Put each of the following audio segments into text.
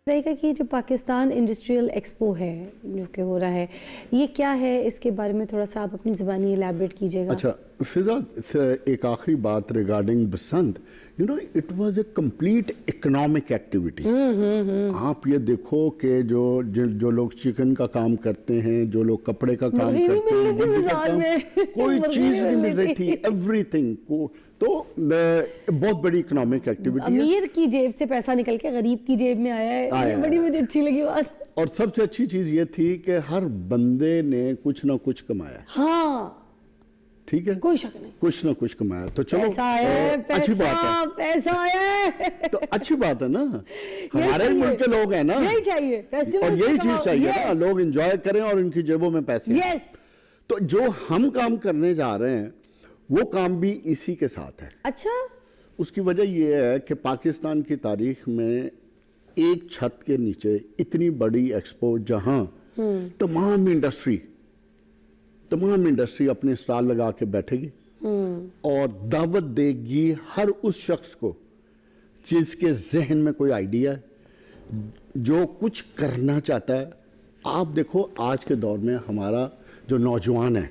رہے گا کہ جو پاکستان انڈسٹریل ایکسپو ہے جو کہ ہو رہا ہے یہ کیا ہے، اس کے بارے میں تھوڑا سا آپ اپنی زبانی ایلیبریٹ کیجئے گا. اچھا فضا، ایک آخری بات regarding Basant, it was a complete economic activity. آپ یہ دیکھو کہ جو لوگ چکن کا کام کرتے ہیں، جو لوگ کپڑے کا کام کرتے ہیں، کوئی چیز نہیں مل رہی تھی، ایوری تھنگ کو. تو بہت بڑی اکنامک ایکٹیویٹی ہے. امیر کی جیب سے پیسہ نکل کے غریب کی جیب میں آیا ہے، یہ بڑی مجھے اچھی لگی بات. اور سب سے اچھی چیز یہ تھی کہ ہر بندے نے کچھ نہ کچھ کمایا. ہاں ٹھیک ہے، کوئی شک نہیں، کچھ نہ کچھ کمایا. تو چلو اچھی بات ہے، پیسہ آیا تو اچھی بات ہے نا. ہمارے ملک کے لوگ ہیں نا، یہی چاہیے اور یہی چیز چاہیے نا، لوگ انجوائے کریں اور ان کی جیبوں میں پیسے. یس. تو جو ہم کام کرنے جا رہے ہیں وہ کام بھی اسی کے ساتھ ہے. اچھا. اس کی وجہ یہ ہے کہ پاکستان کی تاریخ میں ایک چھت کے نیچے اتنی بڑی ایکسپو جہاں تمام انڈسٹری اپنے اسٹال لگا کے بیٹھے گی اور دعوت دے گی ہر اس شخص کو جس کے ذہن میں کوئی آئیڈیا ہے، جو کچھ کرنا چاہتا ہے. آپ دیکھو آج کے دور میں ہمارا جو نوجوان ہیں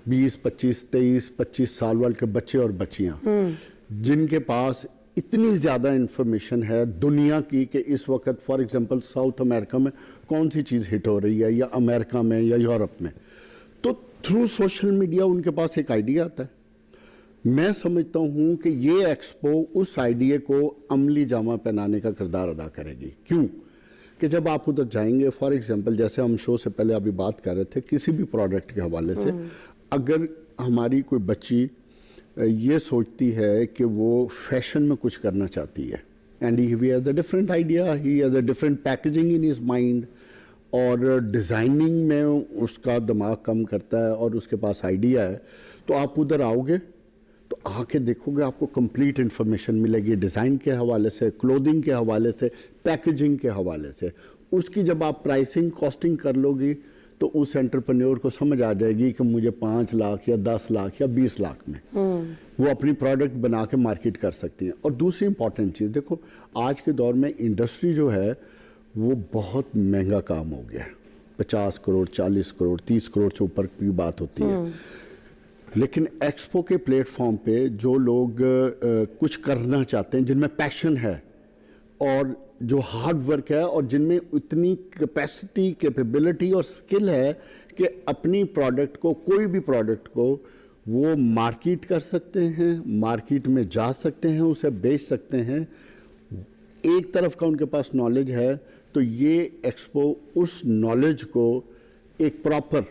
20 25 23 25 سال والے کے بچے اور بچیاں جن کے پاس اتنی زیادہ انفارمیشن ہے دنیا کی کہ اس وقت فار ایگزامپل ساؤتھ امریکہ میں کون سی چیز ہٹ ہو رہی ہے، یا امریکہ میں یا یورپ میں، تو تھرو سوشل میڈیا ان کے پاس ایک آئیڈیا آتا ہے. میں سمجھتا ہوں کہ یہ ایکسپو اس آئیڈیا کو عملی جامہ پہنانے کا کردار ادا کرے گی. کیوں کہ جب آپ ادھر جائیں گے، فار ایگزامپل جیسے ہم شو سے پہلے ابھی بات کر رہے تھے، کسی بھی پروڈکٹ کے حوالے سے اگر ہماری کوئی بچی یہ سوچتی ہے کہ وہ فیشن میں کچھ کرنا چاہتی ہے، and he has a different idea, he has a different packaging in his mind, اور ڈیزائننگ میں اس کا دماغ کم کرتا ہے اور اس کے پاس آئیڈیا ہے، تو آپ ادھر آؤ گے تو آ کے دیکھو گے آپ کو کمپلیٹ انفارمیشن ملے گی ڈیزائن کے حوالے سے، کلودنگ کے حوالے سے، پیکیجنگ کے حوالے سے. اس کی جب آپ پرائسنگ کاسٹنگ کر لو گی تو اس انٹرپرینیور کو سمجھ آ جائے گی کہ مجھے 5 لاکھ یا 10 لاکھ یا 20 لاکھ میں وہ اپنی پروڈکٹ بنا کے مارکیٹ کر سکتی ہیں. اور دوسری امپورٹنٹ چیز دیکھو، آج کے دور میں انڈسٹری جو ہے وہ بہت مہنگا کام ہو گیا ہے. 50 کروڑ 40 کروڑ 30 کروڑ سے اوپر کی بات ہوتی ہے. لیکن ایکسپو کے پلیٹ فارم پہ جو لوگ کچھ کرنا چاہتے ہیں، جن میں پیشن ہے اور جو ہارڈ ورک ہے اور جن میں اتنی کیپیسٹی، کیپیبلٹی اور سکل ہے کہ اپنی پروڈکٹ کو، کوئی بھی پروڈکٹ کو وہ مارکیٹ کر سکتے ہیں، مارکیٹ میں جا سکتے ہیں، اسے بیچ سکتے ہیں، ایک طرف کا ان کے پاس نالج ہے، تو یہ ایکسپو اس نالج کو ایک پراپر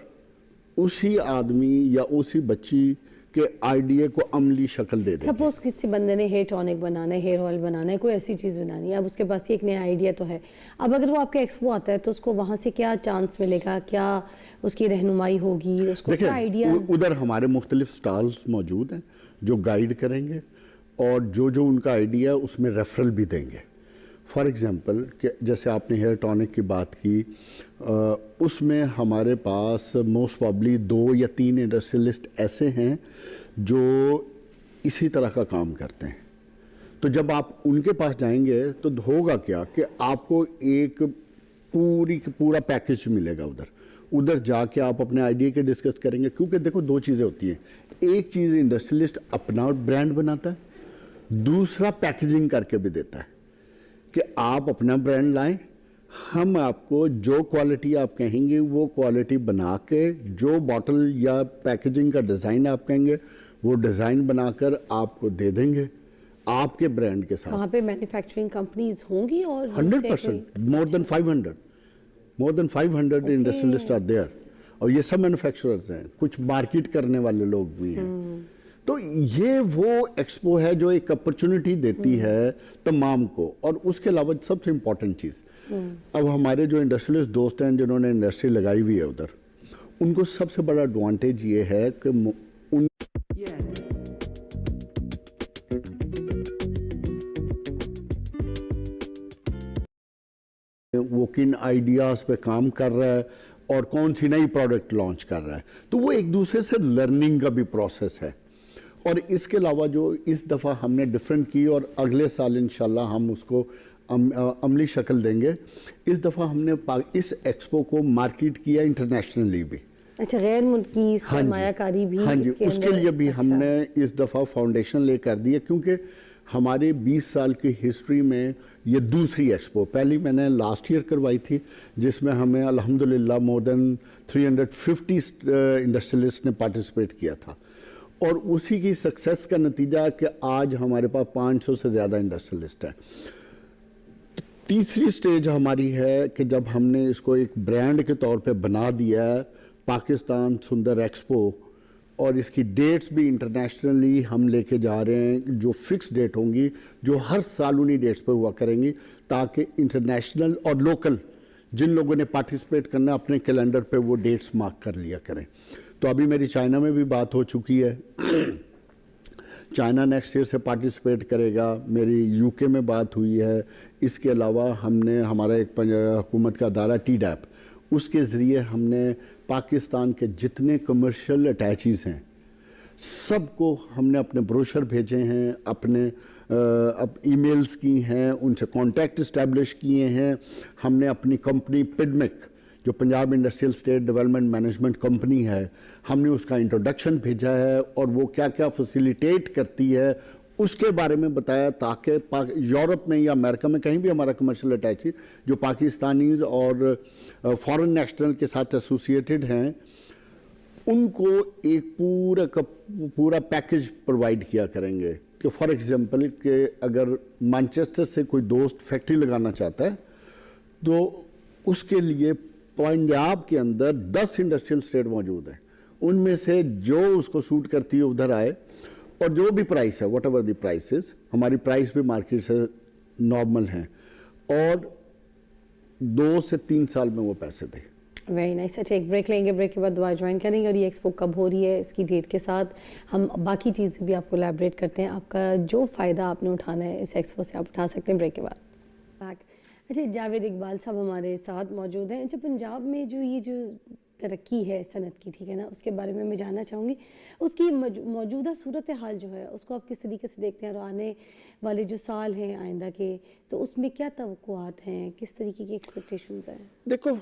اسی آدمی یا اسی بچی کے آئیڈیا کو عملی شکل دے دیں. سپوز کسی بندے نے ہیئر ٹونک بنانا ہے، ہیئر آئل بنانا ہے، کوئی ایسی چیز بنانی ہے، اب اس کے پاس ایک نیا آئیڈیا تو ہے. اب اگر وہ آپ کے ایکسپو آتا ہے تو اس کو وہاں سے کیا چانس ملے گا، کیا اس کی رہنمائی ہوگی، اس کو کیا آئیڈیاز؟ ادھر ہمارے مختلف سٹالز موجود ہیں جو گائیڈ کریں گے اور جو ان کا آئیڈیا اس میں ریفرل بھی دیں گے. فار ایگزامپل کہ جیسے آپ نے ہیئر ٹونک کی بات کی، اس میں ہمارے پاس موسٹ پرابلی 2 یا 3 انڈسٹریلسٹ ایسے ہیں جو اسی طرح کا کام کرتے ہیں. تو جب آپ ان کے پاس جائیں گے تو ہوگا کیا کہ آپ کو ایک پورا پیکیج ملے گا. ادھر جا کے آپ اپنے آئیڈیا کے ڈسکس کریں گے، کیونکہ دیکھو 2 چیزیں ہوتی ہیں. ایک چیز انڈسٹریلسٹ اپنا برانڈ بناتا ہے، دوسرا پیکیجنگ کر کے بھی دیتا ہے کہ آپ اپنا برانڈ لائیں، ہم آپ کو جو کوالٹی آپ کہیں گے وہ کوالٹی بنا کے، جو باٹل یا پیکیجنگ کا ڈیزائن آپ کہیں گے وہ ڈیزائن بنا کر آپ کو دے دیں گے آپ کے برانڈ کے ساتھ. وہاں پہ مینوفیکچرنگ کمپنیز ہوں گی اور 100%، more than 500 industrialists are there, اور یہ سب مینوفیکچررز ہیں، کچھ مارکیٹ کرنے والے لوگ بھی ہیں. تو یہ وہ ایکسپو ہے جو ایک اپرچونٹی دیتی ہے تمام کو. اور اس کے علاوہ سب سے امپورٹنٹ چیز، اب ہمارے جو انڈسٹریلسٹ دوست ہیں جنہوں نے انڈسٹری لگائی ہوئی ہے ادھر، ان کو سب سے بڑا ایڈوانٹیج یہ ہے کہ وہ کن آئیڈیاز پہ کام کر رہا ہے اور کون سی نئی پروڈکٹ لانچ کر رہا ہے. تو وہ ایک دوسرے سے لرننگ کا بھی پروسیس ہے. اور اس کے علاوہ جو اس دفعہ ہم نے ڈفرینٹ کی اور اگلے سال انشاءاللہ ہم اس کو عملی شکل دیں گے، اس دفعہ ہم نے اس ایکسپو کو مارکیٹ کیا انٹرنیشنلی بھی. اچھا، غیر ملکی سرمایہ کاری بھی ہاں جی، اس کے لیے بھی ہم نے اس دفعہ فاؤنڈیشن لے کر دی ہے، کیونکہ ہمارے 20 سال کی ہسٹری میں یہ دوسری ایکسپو. پہلی میں نے لاسٹ ایئر کروائی تھی جس میں ہمیں الحمدللہ مور دین 350 انڈسٹریلسٹ نے پارٹیسپیٹ کیا تھا، اور اسی کی سکسیس کا نتیجہ ہے کہ آج ہمارے پاس 500 سے زیادہ انڈسٹریلسٹ ہیں. تیسری سٹیج ہماری ہے کہ جب ہم نے اس کو ایک برانڈ کے طور پہ بنا دیا ہے پاکستان سندر ایکسپو، اور اس کی ڈیٹس بھی انٹرنیشنلی ہم لے کے جا رہے ہیں جو فکس ڈیٹ ہوں گی، جو ہر سال انہی ڈیٹس پہ ہوا کریں گی، تاکہ انٹرنیشنل اور لوکل جن لوگوں نے پارٹیسپیٹ کرنا اپنے کیلنڈر پہ وہ ڈیٹس مارک کر لیا کریں. تو ابھی میری چائنا میں بھی بات ہو چکی ہے، چائنا نیکسٹ ایئر سے پارٹیسپیٹ کرے گا. میری یو کے میں بات ہوئی ہے. اس کے علاوہ ہم نے ہمارا ایک حکومت کا ادارہ ٹی ڈیپ، اس کے ذریعے ہم نے پاکستان کے جتنے کمرشل اٹیچیز ہیں سب کو ہم نے اپنے بروشر بھیجے ہیں، اپنے ای میلز کی ہیں، ان سے کانٹیکٹ اسٹیبلش کیے ہیں. ہم نے اپنی کمپنی پڈمک جو Punjab industrial estate development management company ہے، ہم نے اس کا انٹروڈکشن بھیجا ہے، اور وہ کیا کیا فیسیلیٹیٹ کرتی ہے اس کے بارے میں بتایا، تاکہ یورپ میں یا امریکہ میں کہیں بھی ہمارا کمرشل اٹیچی جو پاکستانیز اور فورن نیشنل کے ساتھ ایسوسیٹڈ ہیں ان کو ایک پورا پیکج پرووائڈ کیا کریں گے. کہ فار ایگزامپل کہ اگر مانچسٹر سے کوئی دوست فیکٹری لگانا چاہتا ہے تو اس کے لیے پنجاب کے اندر 10 انڈسٹریل اسٹیٹ موجود ہیں، ان میں سے جو اس کو سوٹ کرتی ہے ادھر آئے، اور جو بھی پرائس ہے واٹ ایور دی پرائسز، ہماری پرائس بھی مارکیٹ سے نارمل ہیں، اور 2 سے 3 سال میں وہ پیسے دے. Very nice. اچھا، ایک بریک لیں گے، بریک کے بعد دوبارہ جوائن کریں گے، اور یہ ایکسپو کب ہو رہی ہے، اس کی ڈیٹ کے ساتھ ہم باقی چیزیں بھی آپ کو الیبریٹ کرتے ہیں. آپ کا جو فائدہ آپ نے اٹھانا ہے اس ایکسپو سے آپ اٹھا سکتے ہیں. بریک کے بعد اچھا، جاوید اقبال صاحب ہمارے ساتھ موجود ہیں. اچھا، پنجاب میں جو ترقی ہے صنعت کی، ٹھیک ہے نا، اس کے بارے میں جاننا چاہوں گی. اس کی موجودہ صورتحال جو ہے اس کو آپ کس طریقے سے دیکھتے ہیں، اور آنے والے جو سال ہیں آئندہ کے، تو اس میں کیا توقعات ہیں، کس طریقے کی ایکسپیکٹیشنز ہیں؟ دیکھو،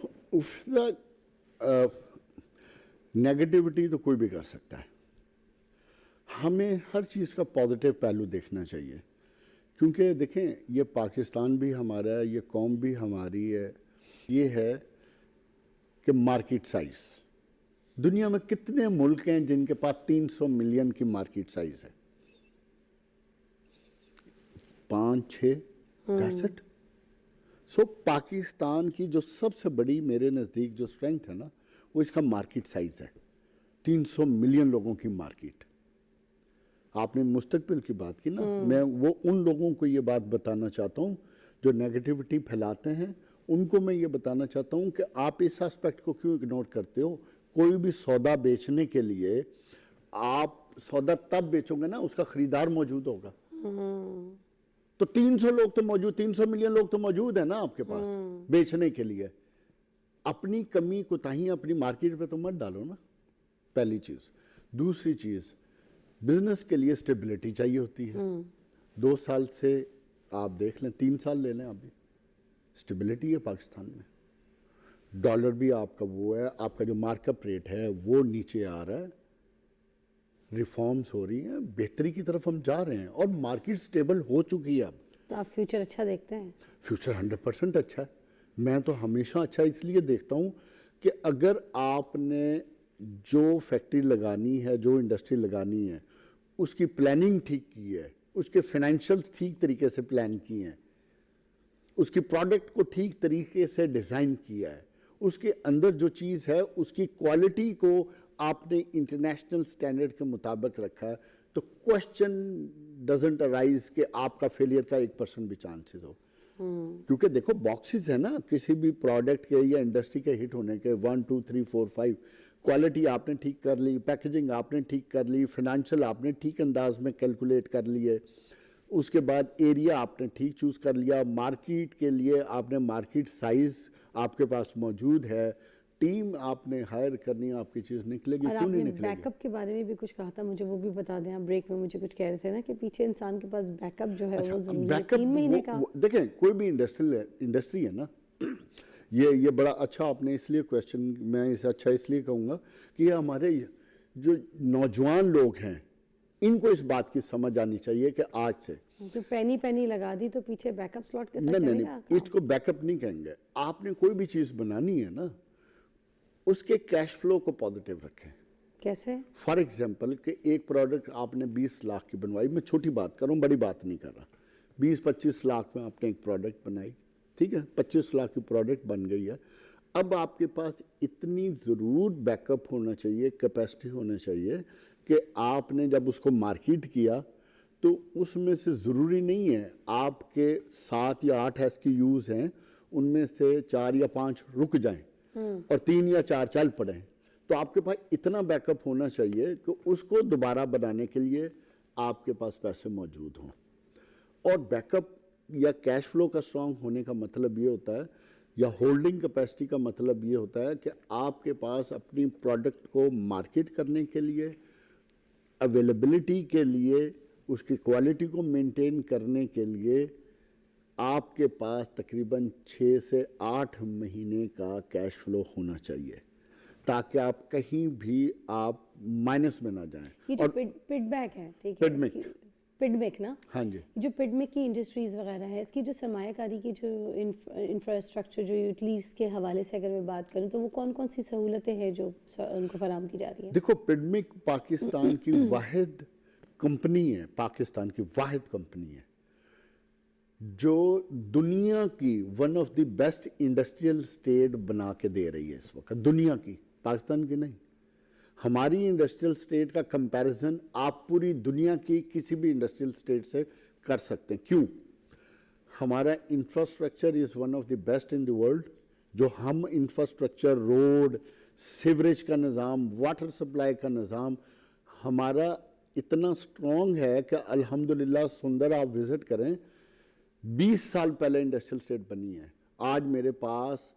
نیگیٹیوٹی تو کوئی بھی کر سکتا ہے. ہمیں ہر چیز کا پازیٹیو پہلو دیکھنا چاہیے، کیونکہ دیکھیں یہ پاکستان بھی ہمارا ہے، یہ قوم بھی ہماری ہے. یہ ہے کہ مارکیٹ سائز، دنیا میں کتنے ملک ہیں جن کے پاس 300 ملین کی مارکیٹ سائز ہے؟ 5 6 63. سو پاکستان کی جو سب سے بڑی میرے نزدیک جو اسٹرینتھ ہے نا، وہ اس کا مارکیٹ سائز ہے. 300 ملین لوگوں کی مارکیٹ. آپ نے مستقبل کی بات کی نا، میں وہ ان لوگوں کو یہ بات بتانا چاہتا ہوں جو نیگیٹیوٹی پھیلاتے ہیں، ان کو میں یہ بتانا چاہتا ہوں کہ آپ اس اسپیکٹ کو کیوں اگنور کرتے ہو. کوئی بھی سودا بیچنے کے لیے آپ سودا تب بیچو گے نا اس کا خریدار موجود ہوگا. تو 300 لوگ تو موجود، 300 ملین لوگ تو موجود ہیں نا آپ کے پاس بیچنے کے لیے. اپنی کمی کوتاہیاں اپنی مارکیٹ پہ تو مت ڈالو نا، پہلی چیز. دوسری چیز، بزنس کے لیے سٹیبلٹی چاہیے ہوتی ہے. 2 سال سے آپ دیکھ لیں، 3 سال لے لیں، ابھی سٹیبلٹی ہے پاکستان میں. ڈالر بھی آپ کا وہ ہے، آپ کا جو مارک اپ ریٹ ہے وہ نیچے آ رہا ہے، ریفارمز ہو رہی ہیں، بہتری کی طرف ہم جا رہے ہیں، اور مارکیٹ سٹیبل ہو چکی ہے. اب تو آپ فیوچر اچھا دیکھتے ہیں؟ فیوچر 100% اچھا ہے. میں تو ہمیشہ اچھا اس لیے دیکھتا ہوں کہ اگر آپ نے جو فیکٹری لگانی ہے، جو انڈسٹری لگانی ہے، اس کی پلاننگ ٹھیک کی ہے، اس کے فائنینشیلز ٹھیک طریقے سے پلان کی ہیں، اس کی پروڈکٹ کو ٹھیک طریقے سے ڈیزائن کیا ہے، اس کے اندر جو چیز ہے اس کی کوالٹی کو آپ نے انٹرنیشنل سٹینڈرڈ کے مطابق رکھا ہے، تو کوشچن ڈزنٹ ارائز کہ آپ کا فیلئر کا 1% بھی چانسز ہو. کیونکہ دیکھو باکسز ہے نا کسی بھی پروڈکٹ کے یا انڈسٹری کے ہٹ ہونے کے، 1 2 3 4 5. کوالٹی آپ نے ٹھیک کر لی، پیکیجنگ آپ نے ٹھیک کر لی، فائنینشیل آپ نے ٹھیک انداز میں کیلکولیٹ کر لیے، اس کے بعد ایریا آپ نے ٹھیک چوز کر لیا، مارکیٹ کے لیے آپ نے مارکیٹ سائز آپ کے پاس موجود ہے، ٹیم آپ نے ہائر کرنی ہے, آپ کی چیز نکلے گی, اور کیوں آپ نہیں نے نکلے گی. بیک اپ کے بارے میں بھی کچھ کہا تھا, مجھے وہ بھی بتا دیں آپ. بریک میں مجھے کچھ کہہ رہے تھے نا کہ پیچھے انسان کے پاس بیک اپ جو ہے وہ ضروری ہے, بیک اپ 3 مہینے کا. دیکھیں کوئی بھی انڈسٹری ہے نا, یہ بڑا اچھا آپ نے اس لیے کویشچن, میں اسے اچھا اس لیے کہوں گا کہ یہ ہمارے جو نوجوان لوگ ہیں ان کو اس بات کی سمجھ آنی چاہیے کہ آج سے جو پینی لگا دی تو پیچھے بیک اپ سلاٹ کے ساتھ نہیں چلے نہیں گا. اس کو بیک اپ نہیں کہیں گے. آپ نے کوئی بھی چیز بنانی ہے نا, اس کے کیش فلو کو پازیٹیو رکھیں. کیسے؟ فار ایگزامپل کہ ایک پروڈکٹ آپ نے 20 لاکھ کی بنوائی, میں چھوٹی بات کر رہا ہوں, بڑی بات نہیں کر رہا, 20-25 لاکھ میں آپ نے ایک پروڈکٹ بنائی, ٹھیک ہے, 25 لاکھ کی پروڈکٹ بن گئی ہے. اب آپ کے پاس اتنی ضرور بیک اپ ہونا چاہیے, کیپیسٹی ہونا چاہیے کہ آپ نے جب اس کو مارکیٹ کیا تو اس میں سے ضروری نہیں ہے آپ کے 7 یا 8 ایس کی یوز ہیں, ان میں سے 4 یا 5 رک جائیں اور 3 یا 4 چل پڑیں. تو آپ کے پاس اتنا بیک اپ ہونا چاہیے کہ اس کو دوبارہ بنانے کے لیے آپ کے پاس پیسے موجود ہوں. اور بیک اپ یا کیش فلو کا اسٹرانگ ہونے کا مطلب یہ ہوتا ہے, یا ہولڈنگ کیپیسٹی کا مطلب یہ ہوتا ہے کہ آپ کے پاس اپنی پروڈکٹ کو مارکیٹ کرنے کے لیے, اویلیبلٹی کے لیے, اس کی کوالٹی کو مینٹین کرنے کے لیے آپ کے پاس تقریباً 6 سے 8 مہینے کا کیش فلو ہونا چاہیے تاکہ آپ کہیں بھی آپ مائنس میں نہ جائیں. یہ جو پڈ بیک ہے, ٹھیک ہے, پڈ میک نا, ہاں جی, جو پڈ میک کی انڈسٹریز وغیرہ ہے, اس کی جو سرمایہ کاری کی جو انفراسٹرکچر, جو یوٹیلیٹیز کے حوالے سے اگر میں بات کروں تو وہ کون سی سہولتیں ہیں جو ان کو فراہم کی جا رہی ہیں؟ دیکھو پڈ میک پاکستان کی واحد کمپنی ہے, پاکستان کی واحد کمپنی ہے جو دنیا کی one of the best industrial estate بنا کے دے رہی ہے اس وقت, دنیا کی, پاکستان کی نہیں. ہماری انڈسٹریل اسٹیٹ کا کمپیریزن آپ پوری دنیا کی کسی بھی انڈسٹریل اسٹیٹ سے کر سکتے ہیں. کیوں؟ ہمارا infrastructure is one of the best in the world. جو ہم انفراسٹرکچر, روڈ, سیوریج کا نظام, واٹر سپلائی کا نظام ہمارا اتنا سٹرونگ ہے کہ الحمدللہ سندر آپ وزٹ کریں, 20 سال پہلے انڈسٹریل اسٹیٹ بنی ہے. آج میرے پاس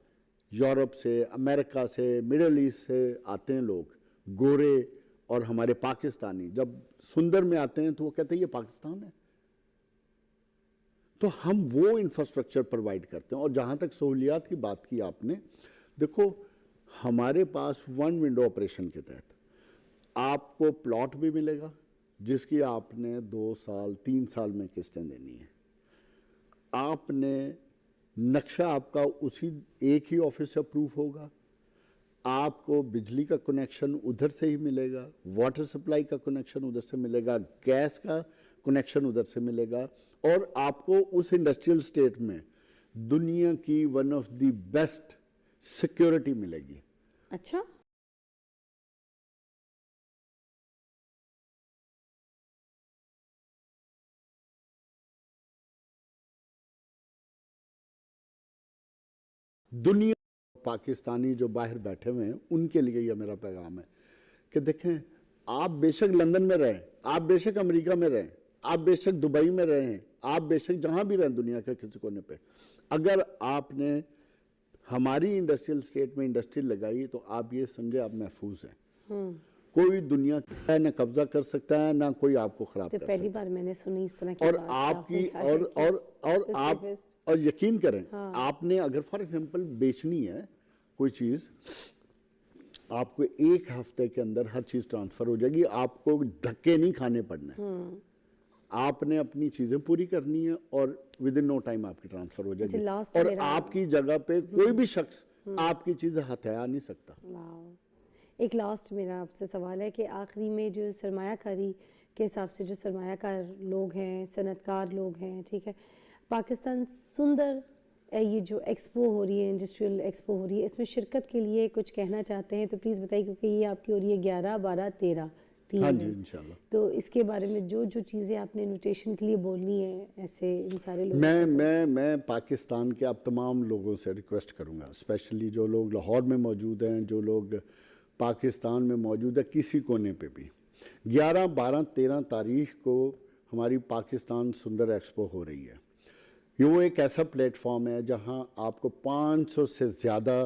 یورپ سے, امریکہ سے, مڈل ایسٹ سے آتے ہیں لوگ, گورے اور ہمارے پاکستانی, جب سندر میں آتے ہیں تو وہ کہتے ہیں یہ پاکستان ہے. تو ہم وہ انفراسٹرکچر پرووائڈ کرتے ہیں. اور جہاں تک سہولیات کی بات کی آپ نے, دیکھو ہمارے پاس 1 ونڈو آپریشن کے تحت آپ کو پلاٹ بھی ملے گا جس کی آپ نے 2 سال 3 سال میں قسطیں دینی ہیں. آپ نے نقشہ آپ کا اسی ایک ہی آفس سے اپروو ہوگا, آپ کو بجلی کا کنیکشن ادھر سے ہی ملے گا, واٹر سپلائی کا کنیکشن ادھر سے ملے گا, گیس کا کنیکشن ادھر سے ملے گا, اور آپ کو اس انڈسٹریل اسٹیٹ میں دنیا کی one of the best security ملے گی. اچھا, دنیا پاکستانی جو باہر بیٹھے ہوئے ہیں ان کے لیے یہ میرا پیغام ہے کہ دیکھیں, آپ بے شک لندن میں رہیں, آپ بے شک امریکہ میں رہیں, آپ بے شک دبئی میں رہیں, آپ بے شک جہاں بھی رہیں دنیا کے کسی کونے پہ, اگر آپ نے ہماری انڈسٹریل اسٹیٹ میں انڈسٹری لگائی تو آپ یہ سمجھے آپ محفوظ ہیں. کوئی دنیا کا نہ قبضہ کر سکتا ہے, نہ کوئی آپ کو خراب کر سکتا ہے. پہلی بار میں نے سنی اس طرح کی اور بات. آپ کی اور یقین کریں, آپ نے اگر فار ایگزامپل بیچنی ہے کوئی چیز, آپ کو 1 ہفتے کے اندر ہر چیز ٹرانسفر ہو جائے گی, آپ کو دھکے نہیں کھانے پڑنے. آپ نے اپنی چیزیں پوری کرنی ہے اور ود ان نو ٹائم آپ کی ٹرانسفر ہو جائے گی, اور آپ کی جگہ پہ کوئی بھی شخص آپ کی چیزیں ہتھیا نہیں سکتا. ایک لاسٹ میرا آپ سے سوال ہے کہ آخری میں جو سرمایہ کاری کے حساب سے جو سرمایہ کار لوگ ہیں, صنعت کار لوگ ہیں, ٹھیک ہے, پاکستان سندر یہ جو ایکسپو ہو رہی ہے, انڈسٹریل ایکسپو ہو رہی ہے, اس میں شرکت کے لیے کچھ کہنا چاہتے ہیں تو پلیز بتائیے, کیونکہ یہ آپ کی ہو رہی ہے 11, 12, 13 ہاں جی انشاءاللہ. تو اس کے بارے میں جو چیزیں آپ نے انویٹیشن کے لیے بولنی ہے ایسے ان سارے لوگوں میں پاکستان کے اب تمام لوگوں سے ریکویسٹ کروں گا, اسپیشلی جو لوگ لاہور میں موجود ہیں, جو لوگ پاکستان میں موجود ہے کسی کونے پہ بھی, 11, 12, 13 تاریخ کو ہماری پاکستان سندر ایکسپو ہو رہی ہے. یہ وہ ایک ایسا پلیٹ فارم ہے جہاں آپ کو 500 سے زیادہ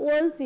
Once